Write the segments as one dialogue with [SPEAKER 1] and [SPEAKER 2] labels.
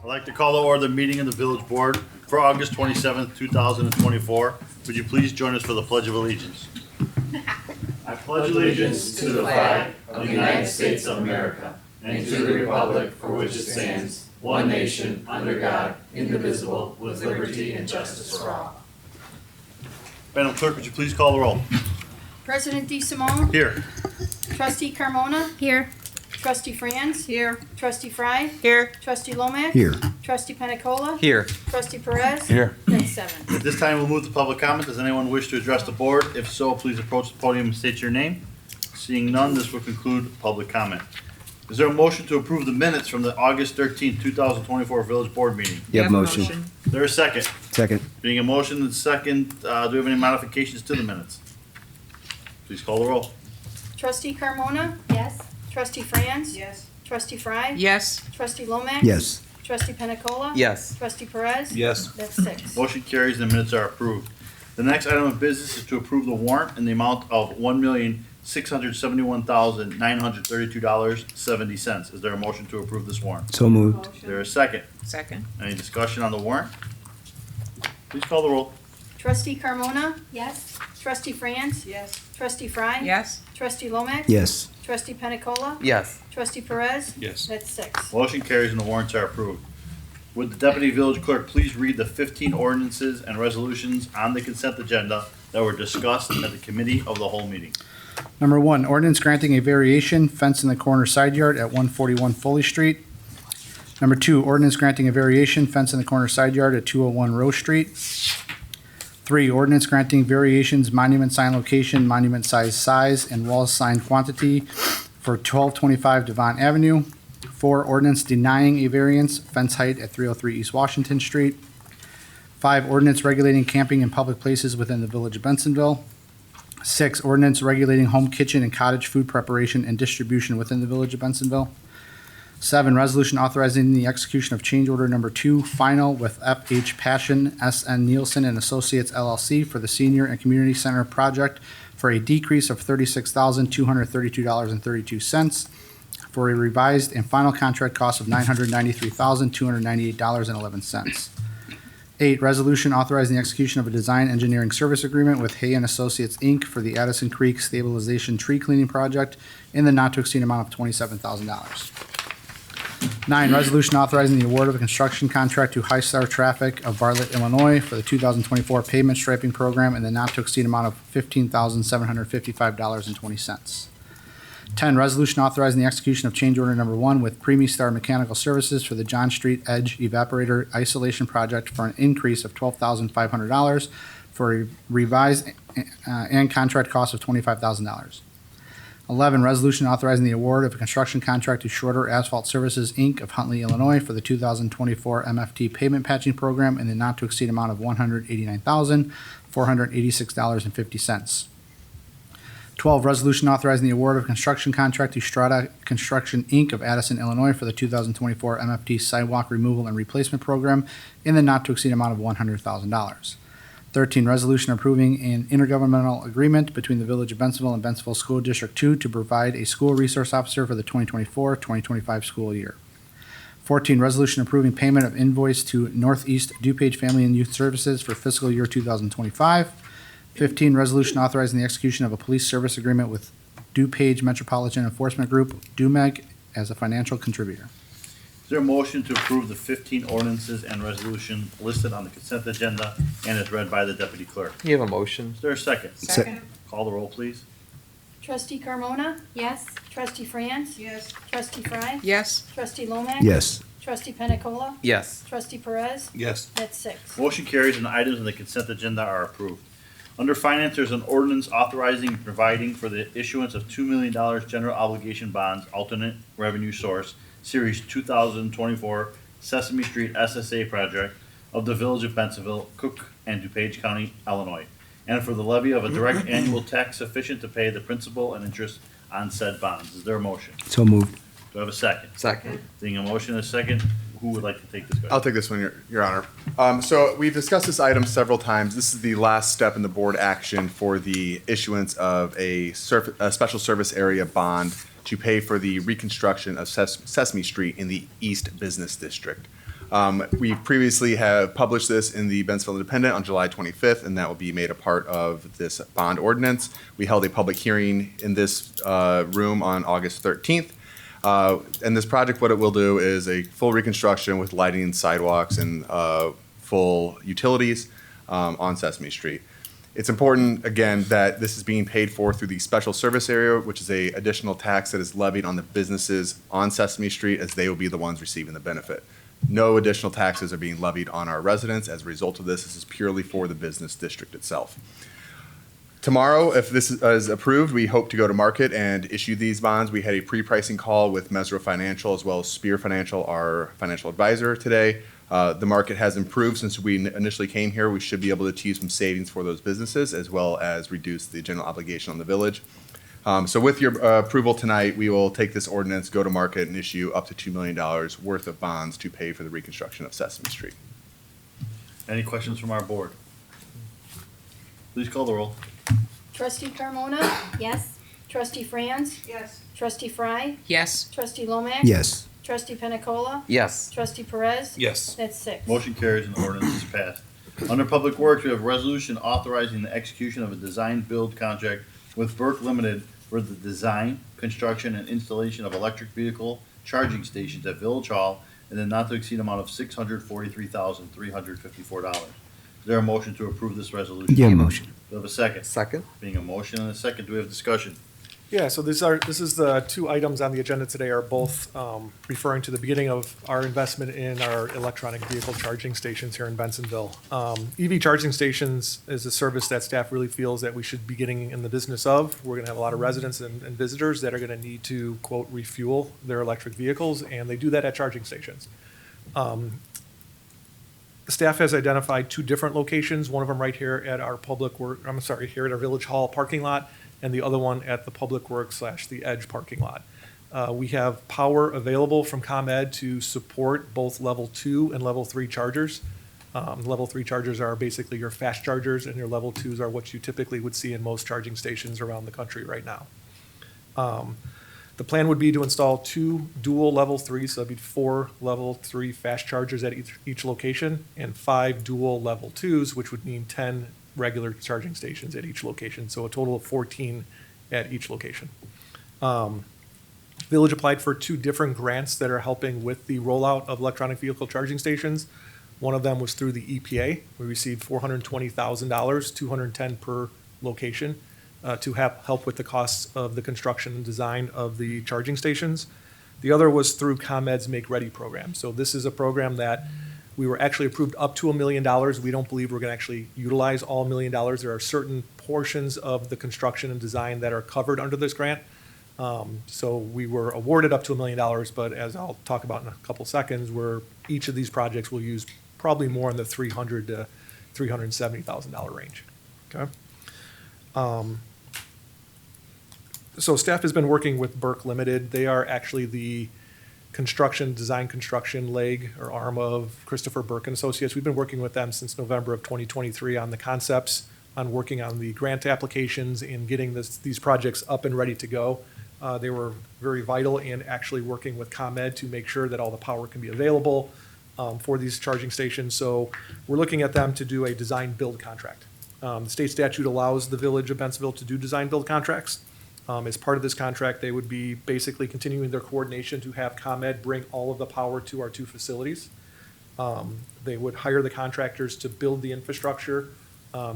[SPEAKER 1] I'd like to call to order the meeting of the village board for August 27th, 2024. Would you please join us for the Pledge of Allegiance? I pledge allegiance
[SPEAKER 2] to the flag of the United States of America and to the republic for which it stands, one nation, under God, indivisible, with liberty and justice for all.
[SPEAKER 1] Madam Clerk, would you please call the roll?
[SPEAKER 3] President DeSimone,
[SPEAKER 1] Here.
[SPEAKER 3] Trustee Carmona,
[SPEAKER 4] Here.
[SPEAKER 3] Trustee Franz,
[SPEAKER 4] Here.
[SPEAKER 3] Trustee Fry,
[SPEAKER 4] Here.
[SPEAKER 3] Trustee Lomax,
[SPEAKER 5] Here.
[SPEAKER 3] Trustee Penicola,
[SPEAKER 2] Here.
[SPEAKER 3] Trustee Perez.
[SPEAKER 5] Here.
[SPEAKER 3] That's seven.
[SPEAKER 1] At this time, we'll move to public comment. Does anyone wish to address the board? If so, please approach the podium and state your name. Seeing none, this will conclude public comment. Is there a motion to approve the minutes from the August 13th, 2024 village board meeting?
[SPEAKER 5] Yep, motion.
[SPEAKER 1] Is there a second?
[SPEAKER 5] Second.
[SPEAKER 1] Being a motion and second, do we have any modifications to the minutes? Please call the roll.
[SPEAKER 3] Trustee Carmona,
[SPEAKER 4] Yes.
[SPEAKER 3] Trustee Franz,
[SPEAKER 4] Yes.
[SPEAKER 3] Trustee Fry,
[SPEAKER 4] Yes.
[SPEAKER 3] Trustee Lomax.
[SPEAKER 5] Yes.
[SPEAKER 3] Trustee Penicola.
[SPEAKER 2] Yes.
[SPEAKER 3] Trustee Perez.
[SPEAKER 2] Yes.
[SPEAKER 3] That's six.
[SPEAKER 1] Motion carries and the minutes are approved. The next item of business is to approve the warrant in the amount of $1,671,932.70. Is there a motion to approve this warrant?
[SPEAKER 5] So moved.
[SPEAKER 1] Is there a second?
[SPEAKER 4] Second.
[SPEAKER 1] Any discussion on the warrant? Please call the roll.
[SPEAKER 3] Trustee Carmona,
[SPEAKER 4] Yes.
[SPEAKER 3] Trustee Franz,
[SPEAKER 4] Yes.
[SPEAKER 3] Trustee Fry.
[SPEAKER 4] Yes.
[SPEAKER 3] Trustee Lomax.
[SPEAKER 5] Yes.
[SPEAKER 3] Trustee Penicola.
[SPEAKER 2] Yes.
[SPEAKER 3] Trustee Perez.
[SPEAKER 2] Yes.
[SPEAKER 3] That's six.
[SPEAKER 1] Motion carries and the warrants are approved. Would the deputy village clerk please read the 15 ordinances and resolutions on the consent agenda that were discussed at the committee of the whole meeting?
[SPEAKER 6] Number one, ordinance granting a variation fence in the corner side yard at 141 Foley Street. Number two, ordinance granting a variation fence in the corner side yard at 201 Rose Street. Three, ordinance granting variations monument sign location, monument size, and wall sign quantity for 1225 Devon Avenue. Four, ordinance denying a variance fence height at 303 East Washington Street. Five, ordinance regulating camping in public places within the village of Bensonville. Six, ordinance regulating home kitchen and cottage food preparation and distribution within the village of Bensonville. Seven, resolution authorizing the execution of change order number 2, final with FH Passion, SN Nielsen and Associates LLC for the Senior and Community Center project for a decrease of $36,232.32 for a revised and final contract cost of $993,298.11. 8, resolution authorizing the execution of a design engineering service agreement with Hay and Associates, Inc. for the Addison Creek Stabilization Tree Cleaning Project in the not-to-exceed amount of $27,000. 9, resolution authorizing the award of a construction contract to High Star Traffic of Bartlett, Illinois for the 2024 pavement striping program in the not-to-exceed amount of $15,755.20. 10, resolution authorizing the execution of change order number 1 with Premi Star Mechanical Services for the John Street Edge Evaporator Isolation Project for an increase of $12,500 for a revised and contract cost of $25,000. 11, resolution authorizing the award of a construction contract to Shorter Asphalt Services, Inc. of Huntley, Illinois for the 2024 MFT pavement patching program in the not-to-exceed amount of $189,486.50. 12, resolution authorizing the award of a construction contract to Strata Construction, Inc. of Addison, Illinois for the 2024 MFT sidewalk removal and replacement program in the not-to-exceed amount of $100,000. 13, resolution approving an intergovernmental agreement between the Village of Bensonville and Bensonville School District 2 to provide a school resource officer for the 2024-2025 school year. 14, resolution approving payment of invoice to Northeast DuPage Family and Youth Services for fiscal year 2025. 15, resolution authorizing the execution of a police service agreement with DuPage Metropolitan Enforcement Group, DUMEG, as a financial contributor.
[SPEAKER 1] Is there a motion to approve the 15 ordinances and resolution listed on the consent agenda and as read by the deputy clerk?
[SPEAKER 2] You have a motion?
[SPEAKER 1] Is there a second?
[SPEAKER 4] Second.
[SPEAKER 1] Call the roll, please.
[SPEAKER 3] Trustee Carmona,
[SPEAKER 4] Yes.
[SPEAKER 3] Trustee Franz,
[SPEAKER 4] Yes.
[SPEAKER 3] Trustee Fry,
[SPEAKER 4] Yes.
[SPEAKER 3] Trustee Lomax.
[SPEAKER 5] Yes.
[SPEAKER 3] Trustee Penicola.
[SPEAKER 2] Yes.
[SPEAKER 3] Trustee Perez.
[SPEAKER 2] Yes.
[SPEAKER 3] That's six.
[SPEAKER 1] Motion carries and the items on the consent agenda are approved. Under finance, there's an ordinance authorizing and providing for the issuance of $2 million general obligation bonds, alternate revenue source, Series 2024 Sesame Street SSA project of the Village of Bensonville, Cook, and DuPage County, Illinois, and for the levy of a direct annual tax sufficient to pay the principal and interest on said bonds. Is there a motion?
[SPEAKER 5] So moved.
[SPEAKER 1] Do I have a second?
[SPEAKER 2] Second.
[SPEAKER 1] Seeing a motion and a second, who would like to take this?
[SPEAKER 7] I'll take this one, Your Honor. So we've discussed this item several times. This is the last step in the board action for the issuance of a special service area bond to pay for the reconstruction of Sesame Street in the East Business District. We previously have published this in the Bentonville Independent on July 25th, and that will be made a part of this bond ordinance. We held a public hearing in this room on August 13th. And this project, what it will do is a full reconstruction with lighting, sidewalks, and full utilities on Sesame Street. It's important, again, that this is being paid for through the special service area, which is a additional tax that is levied on the businesses on Sesame Street, as they will be the ones receiving the benefit. No additional taxes are being levied on our residents as a result of this. This is purely for the business district itself. Tomorrow, if this is approved, we hope to go to market and issue these bonds. We had a pre-pricing call with Mesro Financial as well as Spear Financial, our financial advisor, today. The market has improved since we initially came here. We should be able to achieve some savings for those businesses as well as reduce the general obligation on the village. So with your approval tonight, we will take this ordinance, go to market, and issue up to $2 million worth of bonds to pay for the reconstruction of Sesame Street.
[SPEAKER 1] Any questions from our board? Please call the roll.
[SPEAKER 3] Trustee Carmona?
[SPEAKER 4] Yes.
[SPEAKER 3] Trustee Franz?
[SPEAKER 4] Yes.
[SPEAKER 3] Trustee Fry?
[SPEAKER 5] Yes.
[SPEAKER 3] Trustee Lomax?
[SPEAKER 8] Yes.
[SPEAKER 3] Trustee Pena Cola?
[SPEAKER 5] Yes.
[SPEAKER 3] Trustee Perez?
[SPEAKER 2] Yes.
[SPEAKER 3] That's six.
[SPEAKER 1] Motion carries and ordinance is passed. Under Public Works, we have a resolution authorizing the execution of a design-build contract with Burke Limited for the design, construction, and installation of electric vehicle charging stations at Village Hall in the not-to-exceed amount of $643,354. Is there a motion to approve this resolution?
[SPEAKER 8] Yeah, motion.
[SPEAKER 1] Do we have a second?
[SPEAKER 5] Second.
[SPEAKER 1] Being a motion and a second, do we have discussion?
[SPEAKER 9] Yeah, so this is the two items on the agenda today are both referring to the beginning of our investment in our electronic vehicle charging stations here in Bensonville. EV charging stations is a service that staff really feels that we should be getting in the business of. We're gonna have a lot of residents and visitors that are gonna need to, quote, refuel their electric vehicles, and they do that at charging stations. Staff has identified two different locations, one of them right here at our here at our Village Hall parking lot, and the other one at the Public Works / the Edge parking lot. We have power available from ComEd to support both level 2 and level 3 chargers. Level 3 chargers are basically your fast chargers, and your level 2s are what you typically would see in most charging stations around the country right now. The plan would be to install 2 dual level 3s, so that'd be 4 level 3 fast chargers at each location, and 5 dual level 2s, which would mean 10 regular charging stations at each location, so a total of 14 at each location. Village applied for 2 different grants that are helping with the rollout of electronic vehicle charging stations. One of them was through the EPA. We received $420,000, $210 per location, to help with the costs of the construction and design of the charging stations. The other was through ComEd's Make Ready program. So this is a program that we were actually approved up to $1 million. We don't believe we're going to actually utilize all $1 million. There are certain portions of the construction and design that are covered under this grant. So we were awarded up to $1 million, but as I'll talk about in a couple seconds, each of these projects will use probably more in the $300,000 to $370,000 range. Okay. So staff has been working with Burke Limited. They are actually the design construction leg or arm of Christopher Burke and Associates. We've been working with them since November of 2023 on the concepts, on working on the grant applications and getting these projects up and ready to go. They were very vital in actually working with ComEd to make sure that all the power can be available for these charging stations. So we're looking at them to do a design build contract. The state statute allows the village of Bentonville to do design build contracts. As part of this contract, they would be basically continuing their coordination to have ComEd bring all of the power to our 2 facilities. They would hire the contractors to build the infrastructure,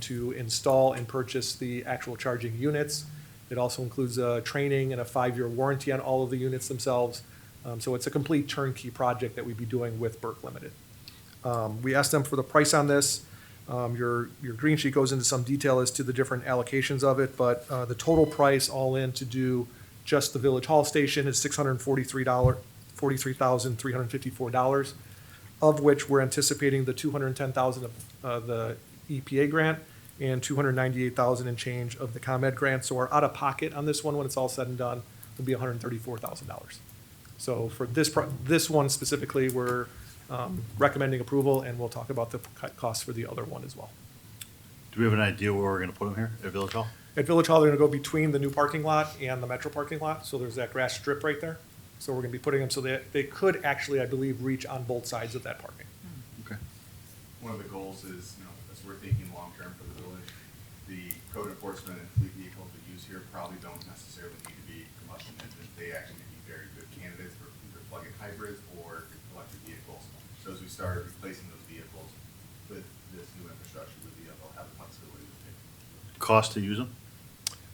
[SPEAKER 9] to install and purchase the actual charging units. It also includes training and a 5-year warranty on all of the units themselves. So it's a complete turnkey project that we'd be doing with Burke Limited. We asked them for the price on this. Your green sheet goes into some detail as to the different allocations of it, but the total price all in to do just the Village Hall station is $43,354, of which we're anticipating the $210,000 of the EPA grant and $298,000 and change of the ComEd grant. So our out-of-pocket on this one, when it's all said and done, will be $134,000. So for this one specifically, we're recommending approval, and we'll talk about the costs for the other one as well.
[SPEAKER 1] Do we have an idea where we're gonna put them here at Village Hall?
[SPEAKER 9] At Village Hall, they're gonna go between the new parking lot and the Metro parking lot, so there's that grass strip right there. So we're gonna be putting them so that they could actually, I believe, reach on both sides of that parking.
[SPEAKER 1] Okay.
[SPEAKER 7] One of the goals is, as we're thinking long-term for the village, the code enforcement and fleet vehicles we use here probably don't necessarily need to be combustion engines. They actually may be very good candidates for either plug-in hybrids or electric vehicles. So as we start replacing those vehicles with this new infrastructure, they'll have the flexibility to pick.
[SPEAKER 1] Cost to use them?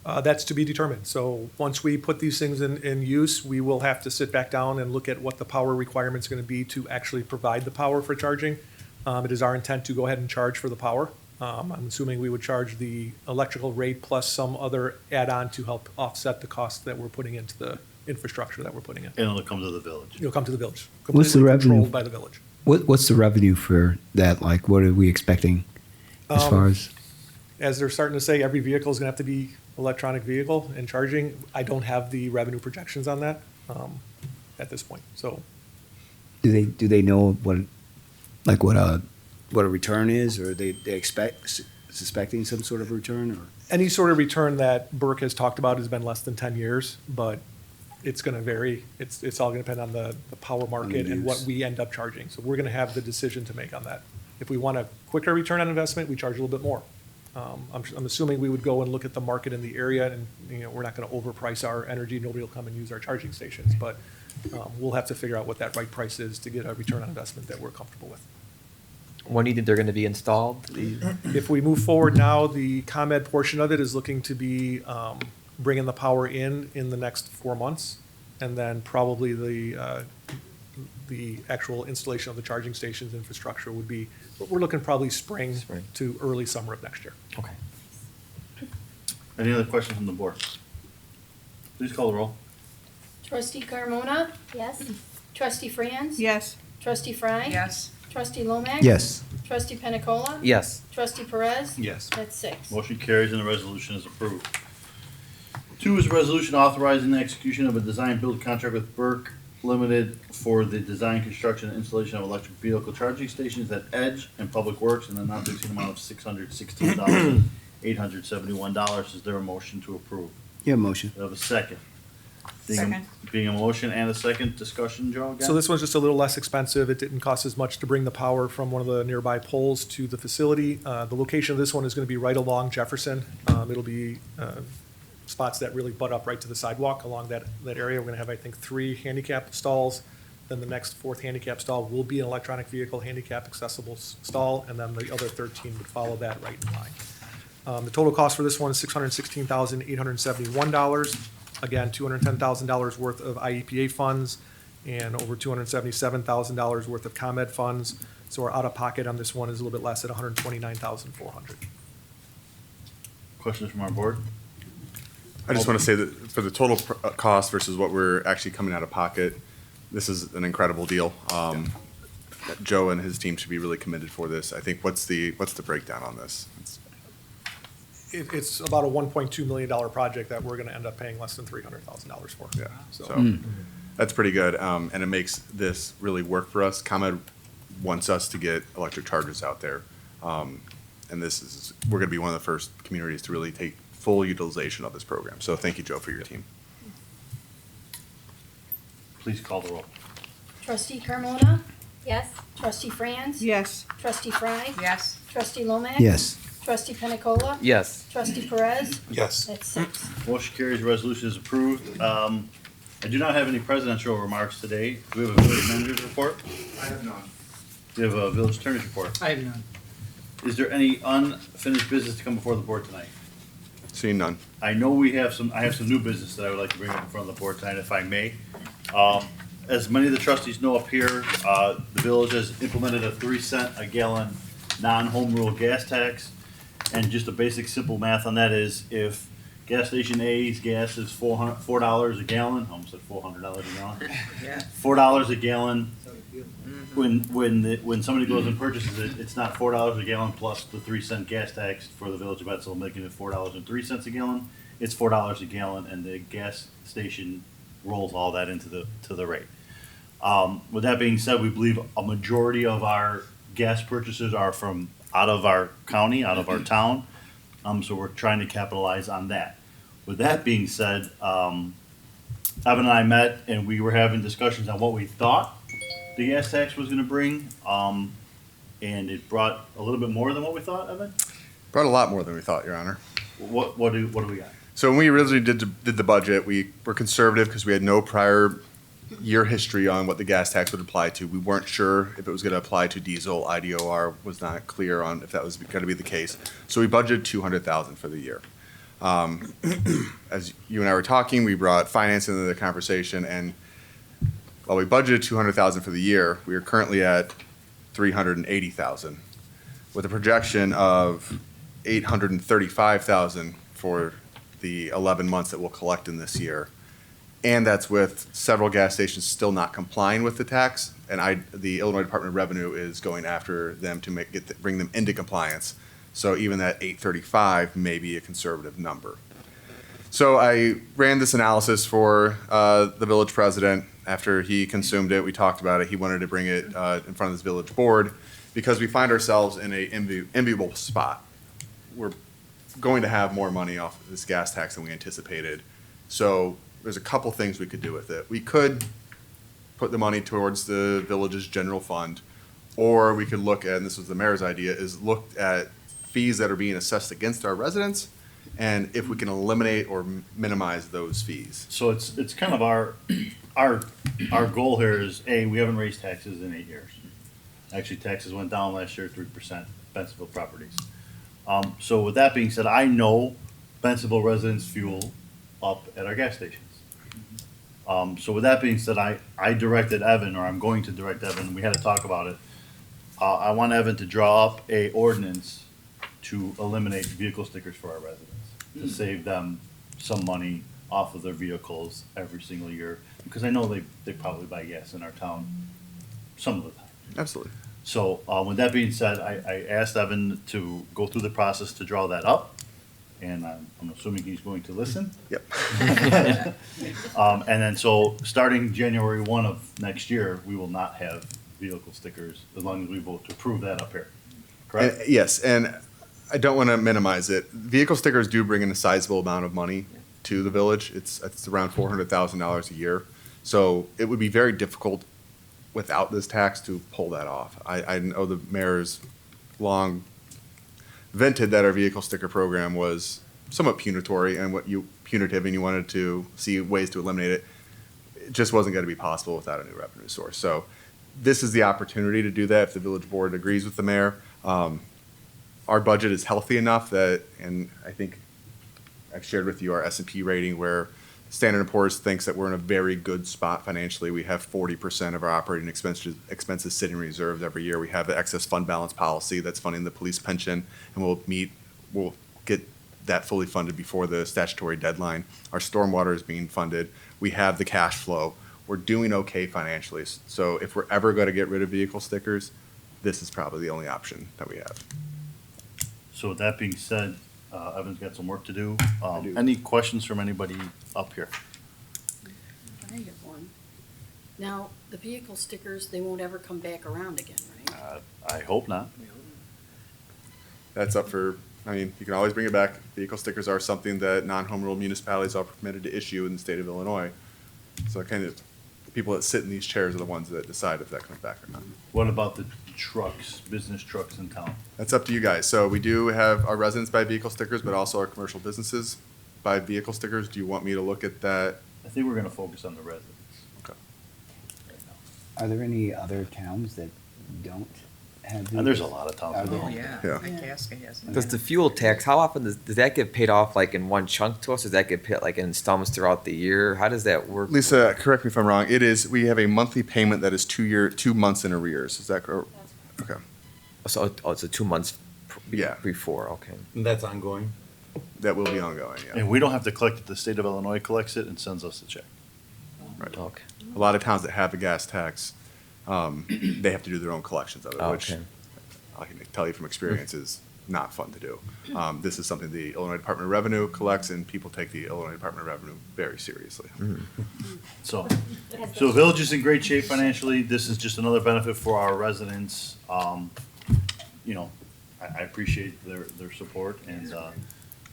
[SPEAKER 9] That's to be determined. So once we put these things in use, we will have to sit back down and look at what the power requirement's gonna be to actually provide the power for charging. It is our intent to go ahead and charge for the power. I'm assuming we would charge the electrical rate plus some other add-on to help offset the cost that we're putting into the infrastructure that we're putting in.
[SPEAKER 1] And it'll come to the village.
[SPEAKER 9] It'll come to the village.
[SPEAKER 4] What's the
[SPEAKER 9] Completely
[SPEAKER 4] revenue?
[SPEAKER 9] controlled by the village.
[SPEAKER 4] What's the revenue for that? Like, what are we expecting as far as?
[SPEAKER 9] As they're starting to say, every vehicle is gonna have to be electronic vehicle and charging. I don't have the revenue projections on that, at this point, so.
[SPEAKER 4] Do they know what a return is, or they suspecting some sort of return, or?
[SPEAKER 9] Any sort of return that Burke has talked about has been less than 10 years, but it's gonna vary. It's all gonna depend on the power market and what
[SPEAKER 4] use.
[SPEAKER 9] we end up charging. So we're gonna have the decision to make on that. If we want a quicker return on investment, we charge a little bit more. I'm assuming we would go and look at the market in the area, and, we're not gonna overprice our energy. Nobody will come and use our charging stations, but we'll have to figure out what that right price is to get a return on investment that we're comfortable with.
[SPEAKER 2] When do you think they're gonna be installed?
[SPEAKER 9] If we move forward now, the ComEd portion of it is looking to be bringing the power in the next 4 months, and then probably the actual installation of the charging stations infrastructure would be, we're looking probably spring
[SPEAKER 2] Spring.
[SPEAKER 9] to early summer of next year.
[SPEAKER 2] Okay.
[SPEAKER 1] Any other questions from the board? Please call the roll.
[SPEAKER 3] Trustee Carmona? Yes. Trustee Franz?
[SPEAKER 5] Yes.
[SPEAKER 3] Trustee Fry?
[SPEAKER 5] Yes.
[SPEAKER 3] Trustee Lomax?
[SPEAKER 4] Yes.
[SPEAKER 3] Trustee Pena Cola?
[SPEAKER 2] Yes.
[SPEAKER 3] Trustee Perez?
[SPEAKER 6] Yes.
[SPEAKER 3] That's 6.
[SPEAKER 1] Motion carries and the resolution is approved. 2 is a resolution authorizing the execution of a design-build contract with Burke Limited for the design, construction, and installation of electric vehicle charging stations at Edge and Public Works in the not to exceed amount of $616,871. Is there a motion to approve?
[SPEAKER 4] Yeah, motion.
[SPEAKER 1] Do I have a second?
[SPEAKER 5] Second.
[SPEAKER 1] Being a motion and a second, discussion, Joe, again?
[SPEAKER 9] So this one's just a little less expensive. It didn't cost as much to bring the power from one of the nearby poles to the facility. The location of this one is gonna be right along Jefferson. It'll be spots that really butt up right to the sidewalk along that area. We're gonna have, I think, 3 handicap stalls. Then the next 4th handicap stall will be an electronic vehicle handicap accessible stall, and then the other 13 would follow that right in line. The total cost for this one is $616,871. Again, $210,000 worth of IEPA funds and over $277,000 worth of ComEd funds. So our out-of-pocket on this one is a little bit less at $129,400.
[SPEAKER 1] Questions from our board?
[SPEAKER 7] I just want to say that for the total cost versus what we're actually coming out of pocket, this is an incredible deal. Joe and his team should be really commended for this. I think, what's the breakdown on this?
[SPEAKER 9] It's about a $1.2 million project that we're gonna end up paying less than $300,000 for.
[SPEAKER 7] Yeah,
[SPEAKER 9] So,
[SPEAKER 7] so that's pretty good. And it makes this really work for us. ComEd wants us to get electric chargers out there. And we're gonna be one of the first communities to really take full utilization of this program. So thank you, Joe, for your team.
[SPEAKER 1] Please call the roll.
[SPEAKER 3] Trustee Carmona? Yes. Trustee Franz?
[SPEAKER 5] Yes.
[SPEAKER 3] Trustee Fry?
[SPEAKER 5] Yes.
[SPEAKER 3] Trustee Lomax?
[SPEAKER 4] Yes.
[SPEAKER 3] Trustee Pena Cola?
[SPEAKER 2] Yes.
[SPEAKER 3] Trustee Perez?
[SPEAKER 9] yes.
[SPEAKER 3] That's 6.
[SPEAKER 1] Motion carries, resolution is approved. I do not have any presidential remarks today. Do we have a village manager's report?
[SPEAKER 7] I have none.
[SPEAKER 1] Do we have a village attorney's report?
[SPEAKER 5] I have none.
[SPEAKER 1] Is there any unfinished business to come before the board tonight?
[SPEAKER 7] Seeing none.
[SPEAKER 1] I know I have some new business that I would like to bring up in front of the board tonight, if I may. As many of the trustees know up here, the village has implemented a 3 cent a gallon non-home rule gas tax. And just the basic simple math on that is if gas station A's gas is $4 a gallon, I almost said $400 a gallon.
[SPEAKER 5] Yeah.
[SPEAKER 1] $4 a gallon. When somebody goes and purchases it, it's not $4 a gallon plus the 3 cent gas tax for the village of Etzel, making it $4.03 a gallon. It's $4 a gallon, and the gas station rolls all that into the rate. With that being said, we believe a majority of our gas purchases are from out of our county, out of our town. So we're trying to capitalize on that. With that being said, Evan and I met and we were having discussions on what we thought the gas tax was gonna bring. And it brought a little bit more than what we thought, Evan?
[SPEAKER 7] Brought a lot more than we thought, Your Honor.
[SPEAKER 1] What do we got?
[SPEAKER 7] So when we originally did the budget, we were conservative because we had no prior year history on what the gas tax would apply to. We weren't sure if it was going to apply to diesel. IDOR was not clear on if that was going to be the case. So we budgeted $200,000 for the year. As you and I were talking, we brought finance into the conversation, and while we budgeted $200,000 for the year, we are currently at $380,000 with a projection of $835,000 for the 11 months that we'll collect in this year. And that's with several gas stations still not complying with the tax. And the Illinois Department of Revenue is going after them to bring them into compliance. So even that 835 may be a conservative number. So I ran this analysis for the village president. After he consumed it, we talked about it. He wanted to bring it in front of this village board because we find ourselves in an enviable spot. We're going to have more money off of this gas tax than we anticipated. So there's a couple things we could do with it. We could put the money towards the village's general fund, or we could look at, and this was the mayor's idea, is look at fees that are being assessed against our residents, and if we can eliminate or minimize those fees.
[SPEAKER 1] So it's kind of our goal here is, we haven't raised taxes in 8 years. Actually, taxes went down last year, 3%, Bensonville properties. So with that being said, I know Bensonville residents fuel up at our gas stations. So with that being said, I directed Evan, or I'm going to direct Evan, we had to talk about it. I want Evan to draw up a ordinance to eliminate vehicle stickers for our residents, to save them some money off of their vehicles every single year, because I know they probably buy gas in our town some of the time.
[SPEAKER 7] Absolutely.
[SPEAKER 1] So, with that being said, I asked Evan to go through the process to draw that up, and I'm assuming he's going to listen.
[SPEAKER 7] Yep.
[SPEAKER 1] And then, so, starting January 1 of next year, we will not have vehicle stickers as long as we vote to approve that up here, correct?
[SPEAKER 7] Yes, and I don't want to minimize it. Vehicle stickers do bring in a sizable amount of money to the village. It's around $400,000 a year. So it would be very difficult without this tax to pull that off. I know the mayor's long vented that our vehicle sticker program was somewhat punitive and you wanted to see ways to eliminate it. It just wasn't going to be possible without a new revenue source. So this is the opportunity to do that if the village board agrees with the mayor. Our budget is healthy enough that, and I think I've shared with you our S&P rating where Standard & Poor's thinks that we're in a very good spot financially. We have 40% of our operating expenses sitting in reserves every year. We have the excess fund balance policy that's funding the police pension, and we'll get that fully funded before the statutory deadline. Our stormwater is being funded. We have the cash flow. We're doing okay financially. So if we're ever going to get rid of vehicle stickers, this is probably the only option that we have.
[SPEAKER 1] So with that being said, Evan's got some work to do. Any questions from anybody up here?
[SPEAKER 5] I have one. Now, the vehicle stickers, they won't ever come back around again, right?
[SPEAKER 1] I hope not.
[SPEAKER 7] That's up for, you can always bring it back. Vehicle stickers are something that non-home rule municipalities are permitted to issue in the state of Illinois. So kind of, people that sit in these chairs are the ones that decide if that comes back or not.
[SPEAKER 1] What about the trucks, business trucks in town?
[SPEAKER 7] That's up to you guys. So we do have our residents buy vehicle stickers, but also our commercial businesses buy vehicle stickers. Do you want me to look at that?
[SPEAKER 1] I think we're gonna focus on the residents.
[SPEAKER 7] Okay.
[SPEAKER 1] right now.
[SPEAKER 4] Are there any other towns that don't have these?
[SPEAKER 1] And there's a lot of towns.
[SPEAKER 4] Are
[SPEAKER 1] that
[SPEAKER 4] there?
[SPEAKER 1] don't.
[SPEAKER 7] Yeah.
[SPEAKER 5] Itasca has
[SPEAKER 8] Does the fuel tax, how often does that get paid off like in one chunk to us? Or does that get paid like in installments throughout the year? How does that work?
[SPEAKER 7] Lisa, correct me if I'm wrong. We have a monthly payment that is 2 months in arrears. Is that correct? Okay.
[SPEAKER 8] So, it's a 2 months
[SPEAKER 7] Yeah.
[SPEAKER 8] before, okay.
[SPEAKER 2] That's ongoing.
[SPEAKER 7] That will be ongoing, yeah.
[SPEAKER 1] And we don't have to collect it, the state of Illinois collects it and sends us a check.
[SPEAKER 7] Right.
[SPEAKER 8] Okay.
[SPEAKER 7] A lot of towns that have a gas tax, they have to do their own collections of it, which
[SPEAKER 8] Okay.
[SPEAKER 7] I can tell you from experience is not fun to do. This is something the Illinois Department of Revenue collects, and people take the Illinois Department of Revenue very seriously.
[SPEAKER 1] So the village is in great shape financially. This is just another benefit for our residents. I appreciate their support and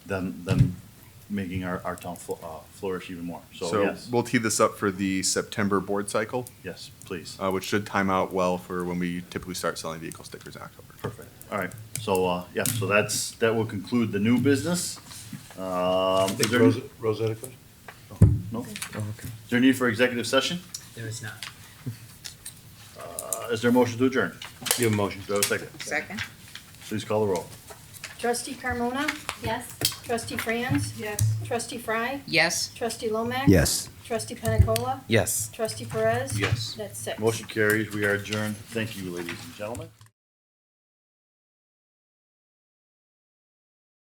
[SPEAKER 1] them making our town flourish even more. So,
[SPEAKER 7] So
[SPEAKER 1] yes,
[SPEAKER 7] we'll tee this up for the September board cycle,
[SPEAKER 1] yes, please.
[SPEAKER 7] which should time out well for when we typically start selling vehicle stickers in October.
[SPEAKER 1] Perfect. All right. So, yeah, so that will conclude the new business. Is there,
[SPEAKER 2] Rosetta question?
[SPEAKER 1] no? Is there a need for executive session?
[SPEAKER 10] There is not.
[SPEAKER 1] Is there a motion to adjourn?
[SPEAKER 2] You have a motion.
[SPEAKER 1] Do I have a second?
[SPEAKER 10] Second?
[SPEAKER 1] Please call the roll.
[SPEAKER 3] Trustee Carmona?
[SPEAKER 5] Yes.
[SPEAKER 3] Trustee Franz?
[SPEAKER 5] Yes.
[SPEAKER 3] Trustee Fry?
[SPEAKER 10] Yes.
[SPEAKER 3] Trustee Lomax?
[SPEAKER 4] Yes.
[SPEAKER 3] Trustee Pena Cola?
[SPEAKER 8] Yes.
[SPEAKER 3] Trustee Perez?
[SPEAKER 2] Yes.
[SPEAKER 3] That's six.
[SPEAKER 1] Motion carries. We are adjourned. Thank you, ladies and gentlemen.